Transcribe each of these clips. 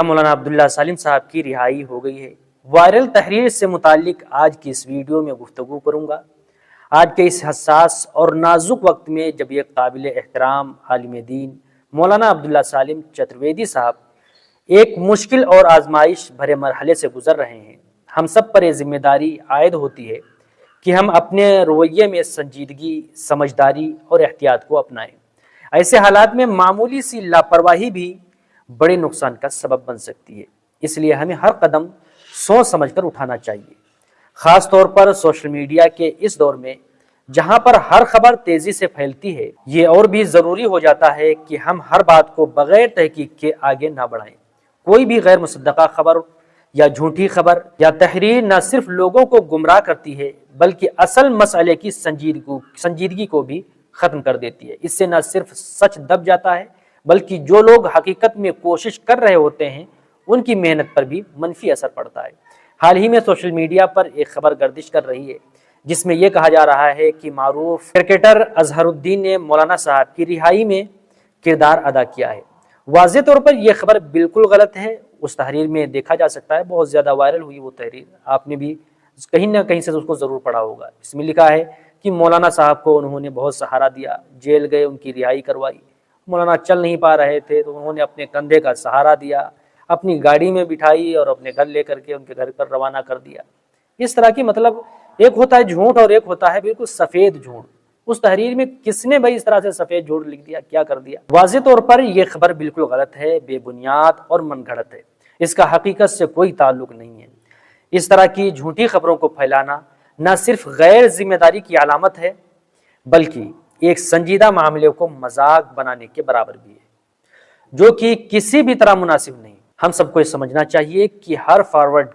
مولانا عبداللہ سالم صاحب کی رہائی ہو گئی ہے۔ وائرل تحریر سے متعلق آج کی اس ویڈیو میں گفتگو کروں گا۔ آج کے اس حساس اور نازک وقت میں جب یہ قابل احترام عالم دین مولانا عبداللہ سالم چترویدی صاحب ایک مشکل اور آزمائش بھرے مرحلے سے گزر رہے ہیں، ہم سب پر یہ ذمہ داری عائد ہوتی ہے کہ ہم اپنے رویے میں سنجیدگی، سمجھداری اور احتیاط کو اپنائیں۔ ایسے حالات میں معمولی سی لاپرواہی بھی بڑے نقصان کا سبب بن سکتی ہے، اس لیے ہمیں ہر قدم سوچ سمجھ کر اٹھانا چاہیے۔ خاص طور پر سوشل میڈیا کے اس دور میں جہاں پر ہر خبر تیزی سے پھیلتی ہے، یہ اور بھی ضروری ہو جاتا ہے کہ ہم ہر بات کو بغیر تحقیق کے آگے نہ بڑھائیں۔ کوئی بھی غیر مصدقہ خبر یا جھوٹی خبر یا تحریر نہ صرف لوگوں کو گمراہ کرتی ہے بلکہ اصل مسئلے کی سنجیدگی کو بھی ختم کر دیتی ہے۔ اس سے نہ صرف سچ دب جاتا ہے بلکہ جو لوگ حقیقت میں کوشش کر رہے ہوتے ہیں ان کی محنت پر بھی منفی اثر پڑتا ہے۔ حال ہی میں سوشل میڈیا پر ایک خبر گردش کر رہی ہے جس میں یہ کہا جا رہا ہے کہ معروف کرکٹر اظہر الدین نے مولانا صاحب کی رہائی میں کردار ادا کیا ہے۔ واضح طور پر یہ خبر بالکل غلط ہے۔ اس تحریر میں دیکھا جا سکتا ہے، بہت زیادہ وائرل ہوئی وہ تحریر، آپ نے بھی کہیں نہ کہیں سے اس کو ضرور پڑھا ہوگا۔ اس میں لکھا ہے کہ مولانا صاحب کو انہوں نے بہت سہارا دیا، جیل گئے، ان کی رہائی کروائی۔ مولانا چل نہیں پا رہے تھے تو انہوں نے اپنے کندھے کا سہارا دیا، اپنی گاڑی میں بٹھائی اور اپنے گھر لے کر کے ان کے گھر پر روانہ کر دیا۔ اس طرح کی مطلب ایک ہوتا ہے جھوٹ اور ایک ہوتا ہے بالکل سفید جھوٹ۔ اس تحریر میں کس نے بھائی اس طرح سے سفید جھوٹ لکھ دیا، کیا کر دیا؟ واضح طور پر یہ خبر بالکل غلط ہے، بے بنیاد اور من گھڑت ہے، اس کا حقیقت سے کوئی تعلق نہیں ہے۔ اس طرح کی جھوٹی خبروں کو پھیلانا نہ صرف غیر ذمہ داری کی علامت ہے بلکہ ایک سنجیدہ معاملے کو مذاق بنانے کے برابر بھی ہے، جو کہ کسی بھی طرح مناسب نہیں۔ ہم سب کو یہ سمجھنا چاہیے کہ ہر فارورڈ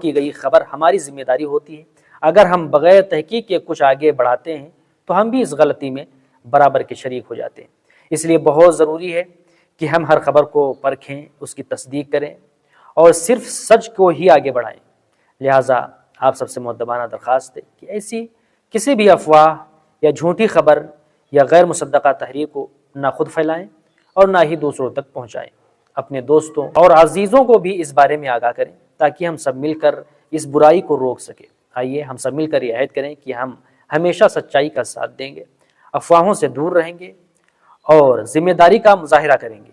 کی گئی خبر ہماری ذمہ داری ہوتی ہے۔ اگر ہم بغیر تحقیق کے کچھ آگے بڑھاتے ہیں تو ہم بھی اس غلطی میں برابر کے شریک ہو جاتے ہیں۔ اس لیے بہت ضروری ہے کہ ہم ہر خبر کو پرکھیں، اس کی تصدیق کریں اور صرف سچ کو ہی آگے بڑھائیں۔ لہٰذا آپ سب سے مؤدبانہ درخواست ہے کہ ایسی کسی بھی افواہ یا جھوٹی خبر یا غیر مصدقہ تحریر کو نہ خود پھیلائیں اور نہ ہی دوسروں تک پہنچائیں۔ اپنے دوستوں اور عزیزوں کو بھی اس بارے میں آگاہ کریں تاکہ ہم سب مل کر اس برائی کو روک سکیں۔ آئیے ہم سب مل کر یہ عہد کریں کہ ہم ہمیشہ سچائی کا ساتھ دیں گے، افواہوں سے دور رہیں گے اور ذمہ داری کا مظاہرہ کریں گے۔